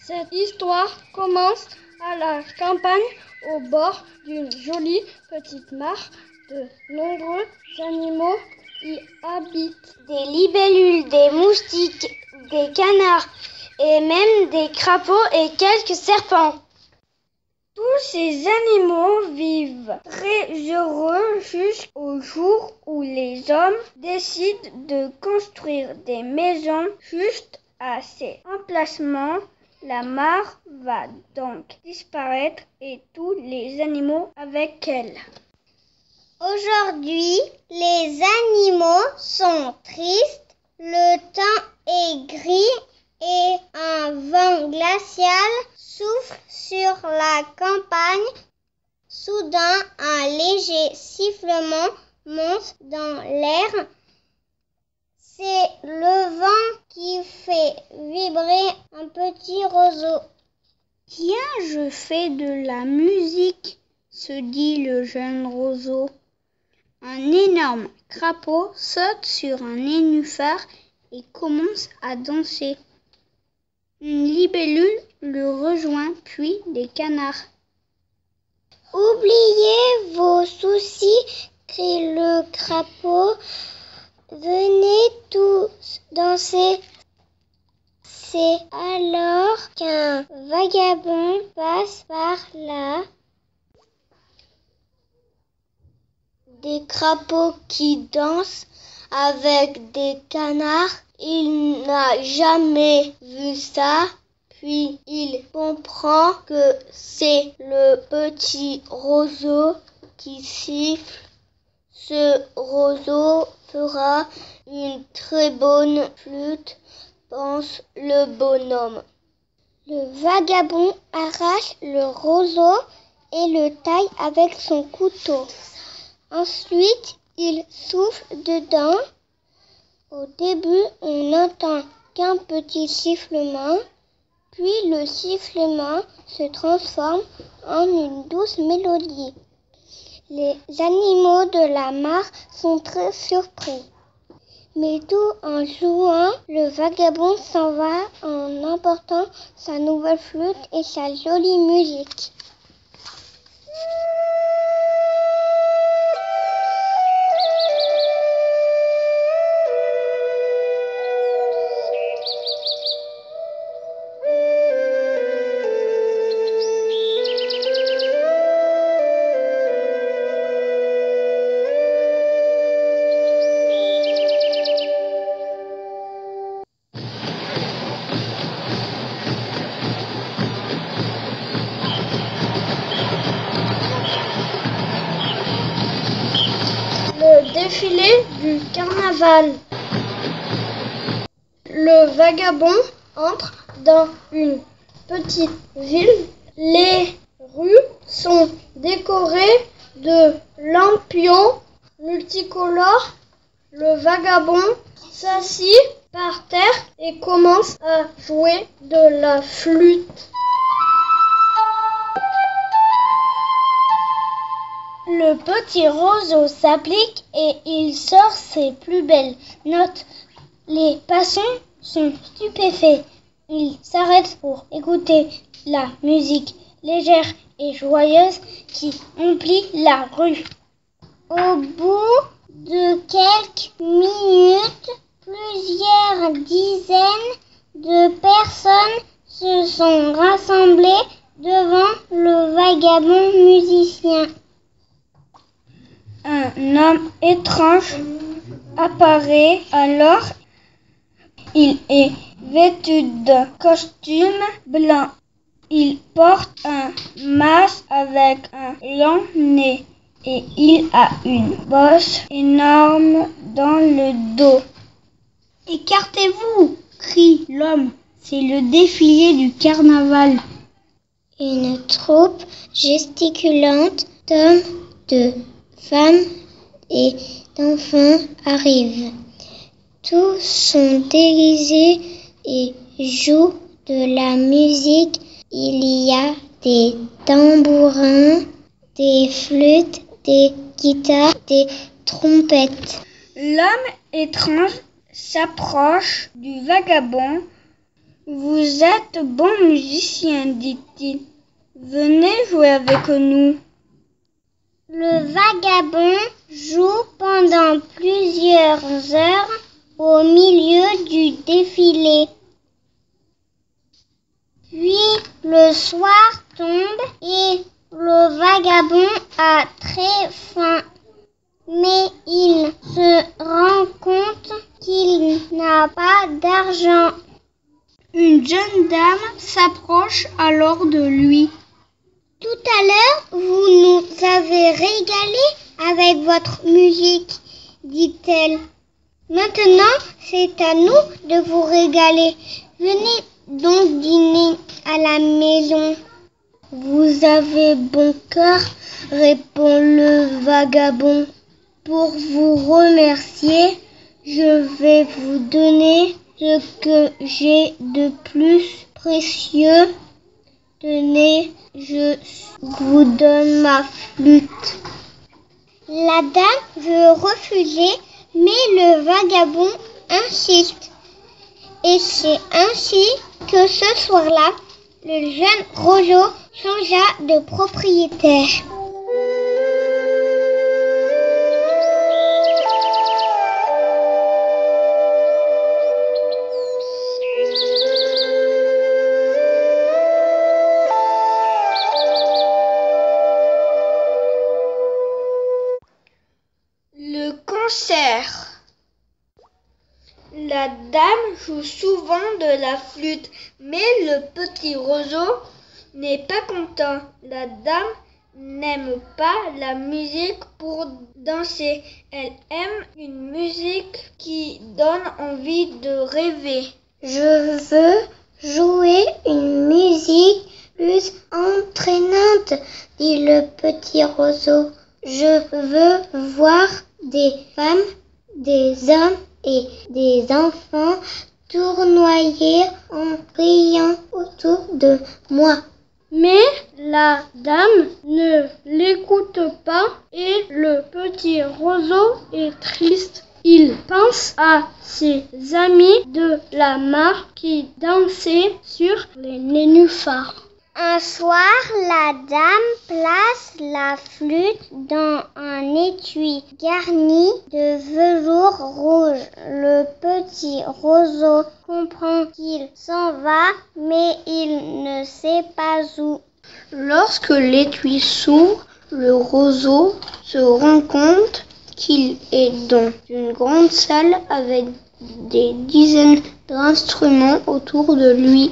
Cette histoire commence à la campagne, au bord d'une jolie petite mare. De nombreux animaux y habitent. Des libellules, des moustiques, des canards et même des crapauds et quelques serpents. Tous ces animaux vivent très heureux jusqu'au jour où les hommes décident de construire des maisons juste à ces emplacements. La mare va donc disparaître et tous les animaux avec elle. Aujourd'hui, les animaux sont tristes, le temps est gris et un vent glacial souffle sur la campagne. Soudain, un léger sifflement monte dans l'air. C'est le vent qui fait vibrer un petit roseau. « Tiens, je fais de la musique », se dit le jeune roseau. Un énorme crapaud saute sur un nénuphar et commence à danser. Une libellule le rejoint, puis des canards. « Oubliez vos soucis, crie le crapaud. Venez tous danser. » C'est alors qu'un vagabond passe par là. Des crapauds qui dansent avec des canards. Il n'a jamais vu ça. Puis il comprend que c'est le petit roseau qui siffle. Ce roseau fera une très bonne flûte, pense le bonhomme. Le vagabond arrache le roseau et le taille avec son couteau. Ensuite, il souffle dedans. Au début, on n'entend qu'un petit sifflement, puis le sifflement se transforme en une douce mélodie. Les animaux de la mare sont très surpris. Mais tout en jouant, le vagabond s'en va en emportant sa nouvelle flûte et sa jolie musique. Défilé du carnaval. Le vagabond entre dans une petite ville. Les rues sont décorées de lampions multicolores. Le vagabond s'assit par terre et commence à jouer de la flûte. Le petit roseau s'applique et il sort ses plus belles notes. Les passants sont stupéfaits. Ils s'arrêtent pour écouter la musique légère et joyeuse qui emplit la rue. Au bout de quelques minutes, plusieurs dizaines de personnes se sont rassemblées devant le vagabond musicien. Un homme étrange apparaît alors. Il est vêtu d'un costume blanc. Il porte un masque avec un long nez et il a une bosse énorme dans le dos. « Écartez-vous !» crie l'homme. C'est le défilé du carnaval. Une troupe gesticulante d'hommes, de femmes et d'enfants arrive. Tous sont déguisés et jouent de la musique. Il y a des tambourins, des flûtes, des guitares, des trompettes. L'homme étrange s'approche du vagabond. Vous êtes bon musicien, dit-il. Venez jouer avec nous. Le vagabond joue pendant plusieurs heures au milieu du défilé. Puis le soir tombe et le vagabond a très faim. Mais il se rend compte qu'il n'a pas d'argent. Une jeune dame s'approche alors de lui. Tout à l'heure, vous nous avez régalés avec votre musique, dit-elle. Maintenant, c'est à nous de vous régaler. Venez donc dîner à la maison. Vous avez bon cœur, répond le vagabond. Pour vous remercier, je vais vous donner ce que j'ai de plus précieux. Tenez, je vous donne ma flûte. La dame veut refuser, mais le vagabond insiste. Et c'est ainsi que ce soir-là, le jeune roseau changea de propriétaire. Le concert. La dame joue souvent de la flûte, mais le petit roseau n'est pas content. La dame n'aime pas la musique pour danser. Elle aime une musique qui donne envie de rêver. Je veux jouer une musique plus entraînante, dit le petit roseau. Je veux voir des femmes, des hommes et des enfants tournoyer en riant autour de moi. Mais la dame ne l'écoute pas et le petit roseau est triste. Il pense à ses amis de la mare qui dansaient sur les nénuphars. Un soir, la dame place la flûte dans un étui garni de velours rouge. Le petit roseau comprend qu'il s'en va, mais il ne sait pas où. Lorsque l'étui s'ouvre, le roseau se rend compte qu'il est dans une grande salle avec des dizaines d'instruments autour de lui.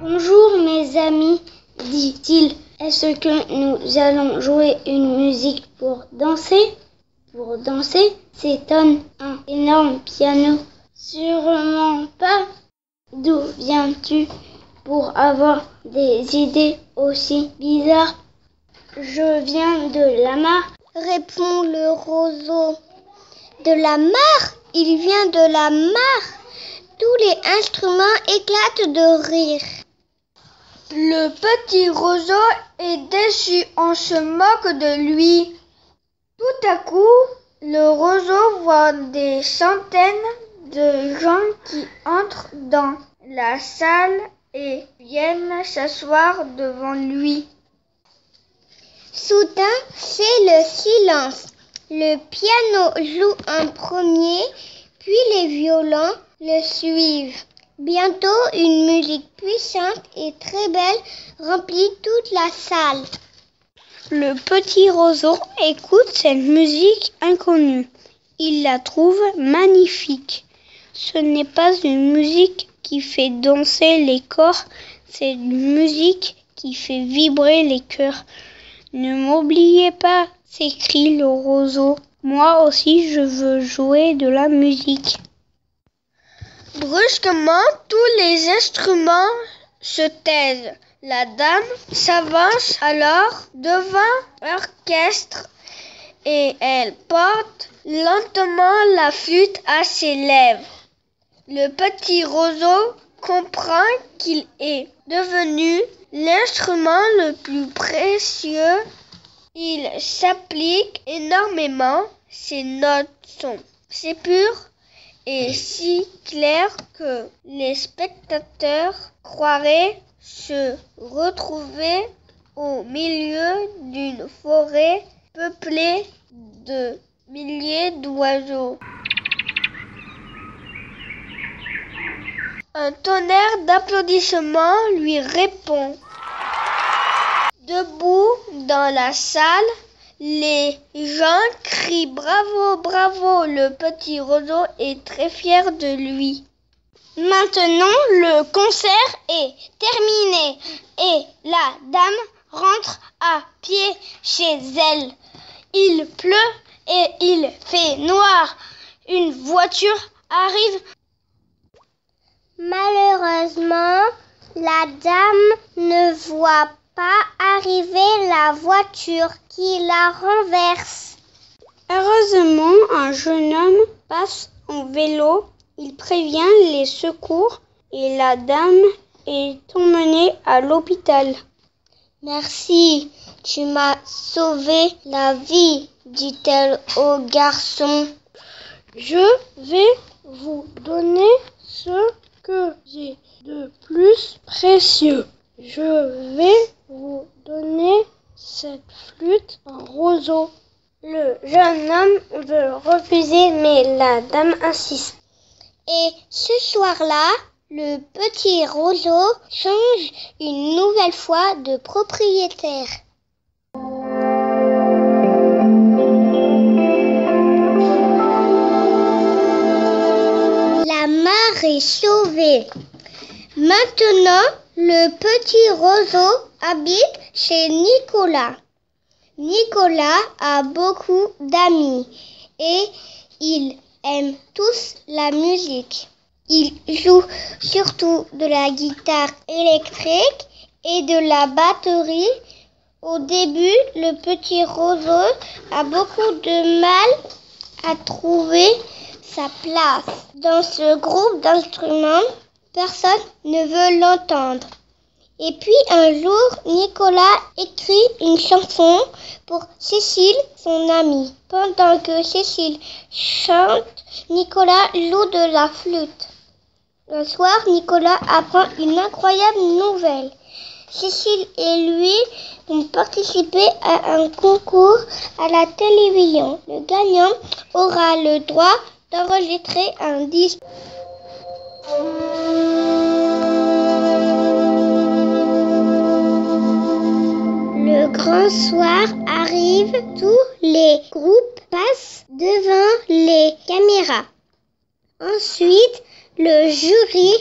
Bonjour mes amis, dit-il. Est-ce que nous allons jouer une musique pour danser ? Pour danser, s'étonne un énorme piano. Sûrement pas. D'où viens-tu pour avoir des idées aussi bizarres ? Je viens de la mare, répond le roseau. De la mare ? Il vient de la mare. Tous les instruments éclatent de rire. Le petit roseau est déçu, on se moque de lui. Tout à coup, le roseau voit des centaines de gens qui entrent dans la salle et viennent s'asseoir devant lui. Soudain, c'est le silence. Le piano joue en premier, puis les violons le suivent. Bientôt, une musique puissante et très belle remplit toute la salle. Le petit roseau écoute cette musique inconnue. Il la trouve magnifique. Ce n'est pas une musique qui fait danser les corps, c'est une musique qui fait vibrer les cœurs. Ne m'oubliez pas, s'écrie le roseau. Moi aussi, je veux jouer de la musique. Brusquement, tous les instruments se taisent. La dame s'avance alors devant l'orchestre et elle porte lentement la flûte à ses lèvres. Le petit roseau comprend qu'il est devenu l'instrument le plus précieux. Il s'applique énormément, ses notes sont si pures et si claires que les spectateurs croiraient se retrouver au milieu d'une forêt peuplée de milliers d'oiseaux. Un tonnerre d'applaudissements lui répond. Debout dans la salle, les gens crient « Bravo, bravo !» Le petit roseau est très fier de lui. Maintenant, le concert est terminé et la dame rentre à pied chez elle. Il pleut et il fait noir. Une voiture arrive. Malheureusement, la dame ne voit pas arriver la voiture qui la renverse. Heureusement, un jeune homme passe en vélo. Il prévient les secours et la dame est emmenée à l'hôpital. « Merci, tu m'as sauvé la vie, dit-elle au garçon. Je vais vous donner ce que j'ai de plus précieux. Je vais vous donner cette flûte en roseau. » Le jeune homme veut refuser, mais la dame insiste. Et ce soir-là, le petit roseau change une nouvelle fois de propriétaire. La mare est sauvée. Maintenant, le petit roseau habite chez Nicolas. Nicolas a beaucoup d'amis et ils aiment tous la musique. Ils jouent surtout de la guitare électrique et de la batterie. Au début, le petit roseau a beaucoup de mal à trouver sa place. Dans ce groupe d'instruments, personne ne veut l'entendre. Et puis un jour, Nicolas écrit une chanson pour Cécile, son amie. Pendant que Cécile chante, Nicolas joue de la flûte. Un soir, Nicolas apprend une incroyable nouvelle. Cécile et lui ont participé à un concours à la télévision. Le gagnant aura le droit d'enregistrer un disque. Le grand soir arrive, tous les groupes passent devant les caméras. Ensuite, le jury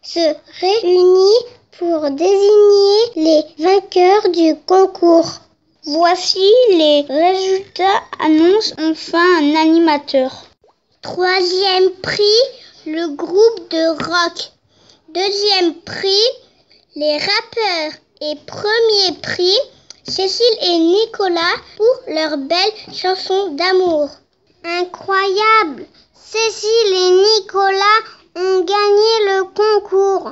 se réunit pour désigner les vainqueurs du concours. Voici les résultats, annonce enfin un animateur. 3e prix, le groupe de rock. 2e prix, les rappeurs. Et 1er prix, Cécile et Nicolas pour leur belle chanson d'amour. Incroyable! Cécile et Nicolas ont gagné le concours.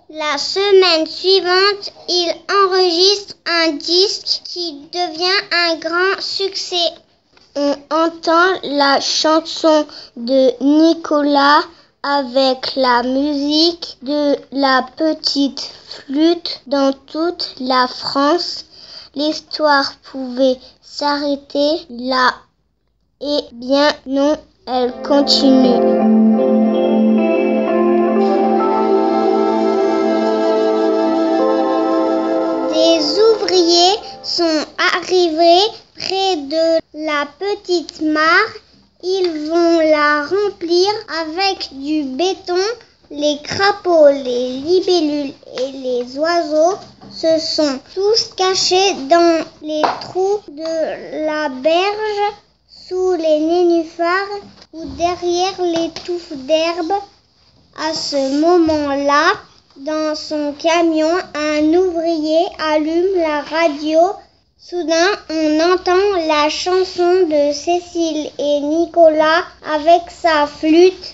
La semaine suivante, ils enregistrent un disque qui devient un grand succès. On entend la chanson de Nicolas avec la musique de la petite flûte dans toute la France. L'histoire pouvait s'arrêter là. Eh bien non, elle continue. Des ouvriers sont arrivés près de la petite mare. Ils vont la remplir avec du béton. Les crapauds, les libellules et les oiseaux se sont tous cachés dans les trous de la berge, sous les nénuphars ou derrière les touffes d'herbe. À ce moment-là, dans son camion, un ouvrier allume la radio. Soudain, on entend la chanson de Cécile et Nicolas avec sa flûte.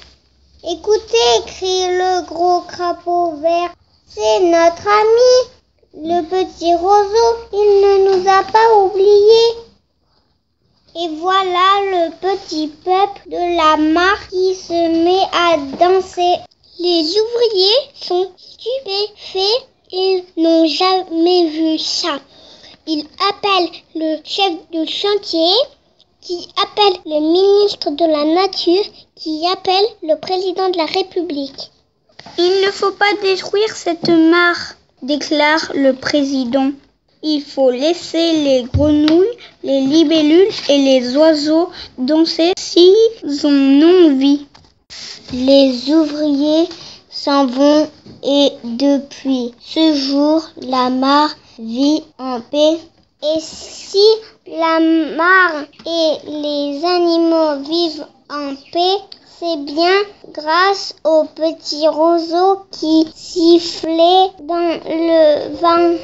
« Écoutez !» crie le gros crapaud vert. « C'est notre ami !» Le petit roseau, il ne nous a pas oubliés. Et voilà le petit peuple de la mare qui se met à danser. Les ouvriers sont stupéfaits, ils n'ont jamais vu ça. Ils appellent le chef de chantier, qui appelle le ministre de la Nature, qui appelle le président de la République. Il ne faut pas détruire cette mare, déclare le président. Il faut laisser les grenouilles, les libellules et les oiseaux danser s'ils en ont envie. Les ouvriers s'en vont et depuis ce jour, la mare vit en paix. Et si la mare et les animaux vivent en paix, c'est bien grâce au petit roseau qui sifflait dans le vent.